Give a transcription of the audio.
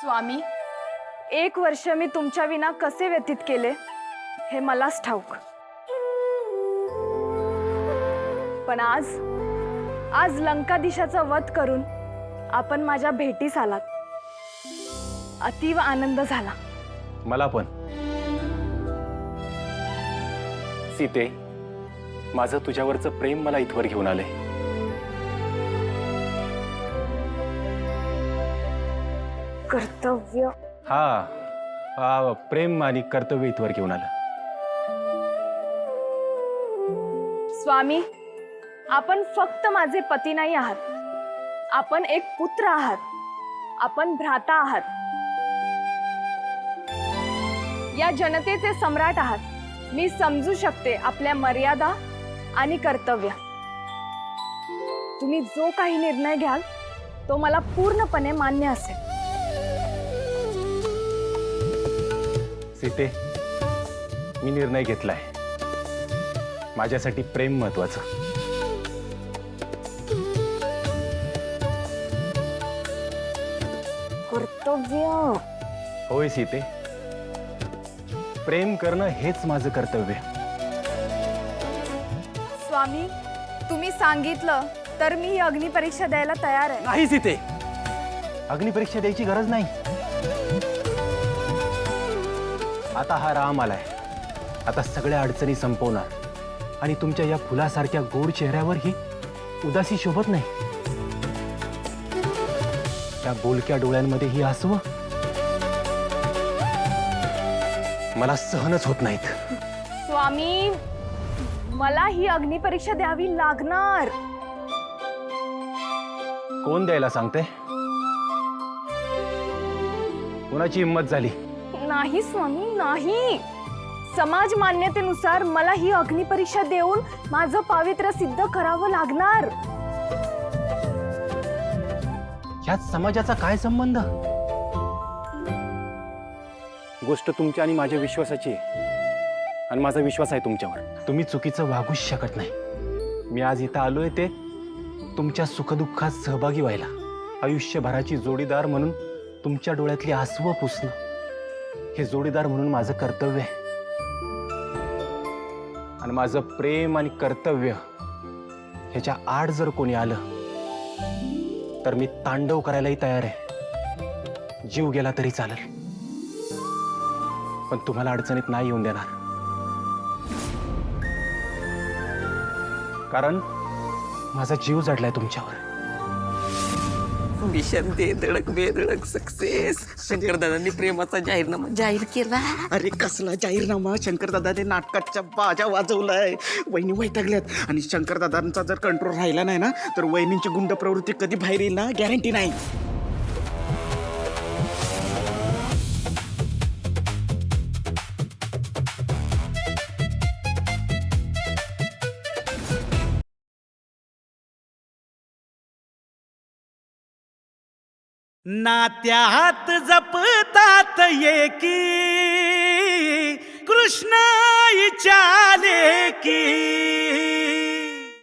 स्वामी, 1 वर्ष मी तुमच्या विना कसे व्यतीत केले हे मलाच ठाऊक। पण आज लंकाधीशाचा वध करून आपण माझ्या भेटीस आलात। अतीव आनंद झाला। मला पण। सीते, माझं तुझ्यावरचं प्रेम मला इथवर घेऊन आले। कर्तव्य हा प्रेम आणि कर्तव्य इथवर घेऊन आलं। स्वामी, आपण फक्त माझे पती नाही आहात, आपण एक पुत्र आहात, आपण भ्राता आहात, या जनतेचे सम्राट आहात। मी समजू शकते आपल्या मर्यादा आणि कर्तव्य। तुम्ही जो काही निर्णय घ्याल तो मला पूर्णपणे मान्य असेल। सीते, मी निर्णय घेतलाय। माझ्यासाठी प्रेम महत्वाचं। कर्तव्य? होय सीते, प्रेम करणं हेच माझं कर्तव्य। स्वामी, तुम्ही सांगितलं तर मी ही अग्निपरीक्षा द्यायला तयार आहे। नाही सीते, अग्निपरीक्षा द्यायची गरज नाही। आता हा राम आलाय, आता सगळ्या अडचणी संपवणार आणि तुमच्या या फुलासारख्या गोड चेहऱ्यावर ही उदासी शोभत नाही। त्या बोलक्या डोळ्यांमध्ये ही आसवं मला सहनच होत नाहीत। स्वामी, मला ही अग्निपरीक्षा द्यावी लागणार। कोण द्यायला सांगते? कोणाची हिंमत झाली? नाही स्वामी, नाही। समाज मान्यतेनुसार मला ही अग्निपरीक्षा देऊन माझं पावित्र्य सिद्ध करावं लागणार। ह्यात समाजाचा काय संबंध? गोष्ट तुमच्या आणि माझ्या विश्वासाची आहे, आणि माझा विश्वास आहे तुमच्यावर। तुम्ही चुकीचं वागूच शकत नाही। मी आज इथं आलोय ते तुमच्या सुखदुःखात सहभागी व्हायला, आयुष्यभराची जोडीदार म्हणून तुमच्या डोळ्यातली आसवं पुसणं हे जोडीदार म्हणून माझं कर्तव्य आहे। आणि माझं प्रेम आणि कर्तव्य ह्याच्या आड जर कोणी आलं तर मी तांडव करायलाही तयार आहे। जीव गेला तरी चालेल, पण तुम्हाला अडचणीत नाही येऊन देणार। कारण माझा जीव जडलाय तुमच्यावर। मिशन दे धडक बेधडक सक्सेस। शंकरदादांनी प्रेमाचा जाहीरनामा जाहीर केला। अरे कसला जाहीरनामा? शंकरदादाने नाटकाच्या बाजा वाजवलाय। वहिनी वैतागल्यात आणि शंकरदादांचा जर कंट्रोल राहिला नाही ना तर वहिनींची गुंड प्रवृत्ती कधी बाहेर येईल ना गॅरंटी नाही। नात्यात जपतात एकी कृष्ण इचाले की